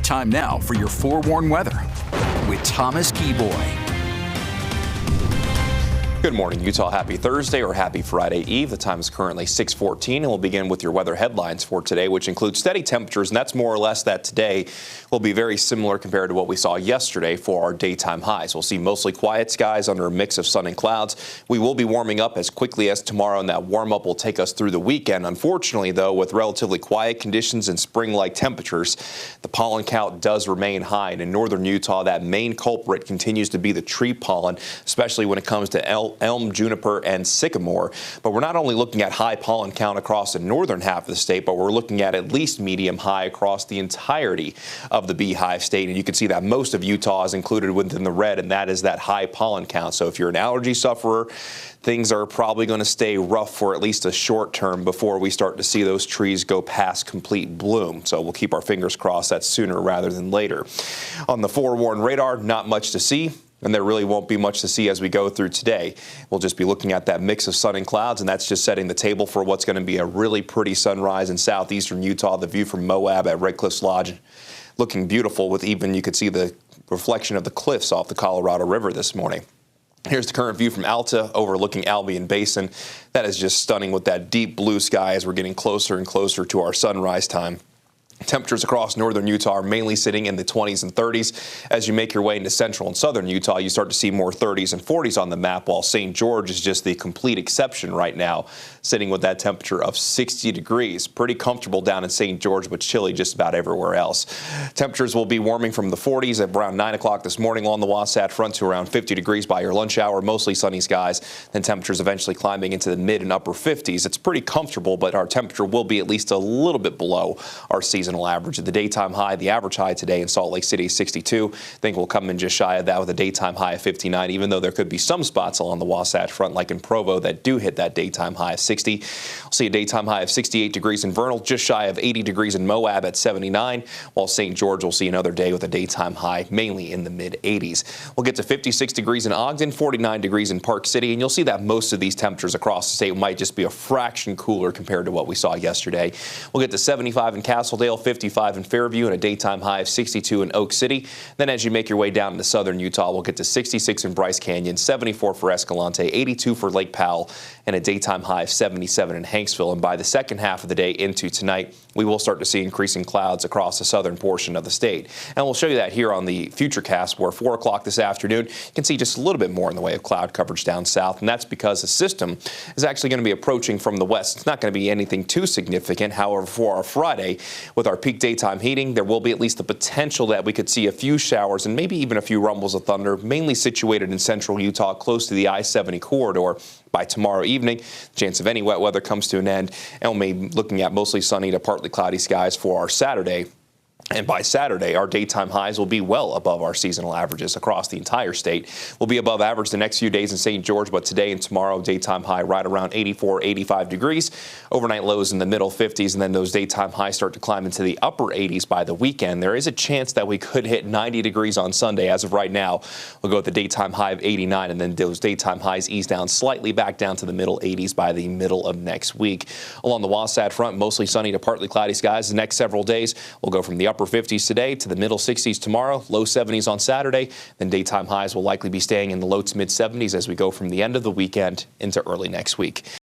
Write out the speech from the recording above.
Time now for your forewarned weather with Thomas Keyboy. Good morning, Utah. Happy Thursday or happy Friday Eve. The time is currently 6:14, and we'll begin with your weather headlines for today, which include steady temperatures, and that's more or less that today will be very similar compared to what we saw yesterday for our daytime highs. We'll see mostly quiet skies under a mix of sun and clouds. We will be warming up as quickly as tomorrow, and that warm up will take us through the weekend. Unfortunately, though, with relatively quiet conditions and spring-like temperatures, the pollen count does remain high. And in northern Utah, that main culprit continues to be the tree pollen, especially when it comes to elm, juniper, and sycamore. But we're not only looking at high pollen count across the northern half of the state, but we're looking at least medium high across the entirety of the beehive state. And you can see that most of Utah is included within the red, and that is that high pollen count. So if you're an allergy sufferer, things are probably going to stay rough for at least a short term before we start to see those trees go past complete bloom. So we'll keep our fingers crossed that's sooner rather than later. On the forewarned radar, not much to see. And there really won't be much to see as we go through today. We'll just be looking at that mix of sun and clouds, and that's just setting the table for what's going to be a really pretty sunrise in southeastern Utah. The view from Moab at Red Cliffs Lodge looking beautiful, with even you could see the reflection of the cliffs off the Colorado River this morning. Here's the current view from Alta overlooking Albion Basin. That is just stunning with that deep blue sky as we're getting closer and closer to our sunrise time. Temperatures across northern Utah are mainly sitting in the 20s and 30s. As you make your way into central and southern Utah, you start to see more 30s and 40s on the map, while St. George is just the complete exception right now, sitting with that temperature of 60 degrees. Pretty comfortable down in St. George, but chilly just about everywhere else. Temperatures will be warming from the 40s at around 9 o'clock this morning along the Wasatch Front to around 50 degrees by your lunch hour, mostly sunny skies. Then temperatures eventually climbing into the mid and upper 50s. It's pretty comfortable, but our temperature will be at least a little bit below our seasonal average. At the daytime high, the average high today in Salt Lake City is 62. I think we'll come in just shy of that with a daytime high of 59, even though there could be some spots along the Wasatch Front, like in Provo, that do hit that daytime high of 60. We'll see a daytime high of 68 degrees in Vernal, just shy of 80 degrees in Moab at 79, while St. George will see another day with a daytime high mainly in the mid-80s. We'll get to 56 degrees in Ogden, 49 degrees in Park City, and you'll see that most of these temperatures across the state might just be a fraction cooler compared to what we saw yesterday. We'll get to 75 in Castledale, 55 in Fairview, and a daytime high of 62 in Oak City. Then as you make your way down into southern Utah, we'll get to 66 in Bryce Canyon, 74 for Escalante, 82 for Lake Powell, and a daytime high of 77 in Hanksville. And by the second half of the day into tonight, we will start to see increasing clouds across the southern portion of the state. And we'll show you that here on the Futurecast, where 4 o'clock this afternoon, you can see just a little bit more in the way of cloud coverage down south. And that's because the system is actually going to be approaching from the west. It's not going to be anything too significant. However, for our Friday, with our peak daytime heating, there will be at least the potential that we could see a few showers and maybe even a few rumbles of thunder, mainly situated in central Utah, close to the I-70 corridor. By tomorrow evening, the chance of any wet weather comes to an end, and we'll be looking at mostly sunny to partly cloudy skies for our Saturday. And by Saturday, our daytime highs will be well above our seasonal averages across the entire state. We'll be above average the next few days in St. George, but today and tomorrow, daytime high right around 84, 85 degrees. Overnight lows in the middle 50s, and then those daytime highs start to climb into the upper 80s by the weekend. There is a chance that we could hit 90 degrees on Sunday. As of right now, we'll go with the daytime high of 89, and then those daytime highs ease down slightly back down to the middle 80s by the middle of next week. Along the Wasatch Front, mostly sunny to partly cloudy skies the next several days. We'll go from the upper 50s today to the middle 60s tomorrow, low 70s on Saturday. Then daytime highs will likely be staying in the low to mid 70s as we go from the end of the weekend into early next week.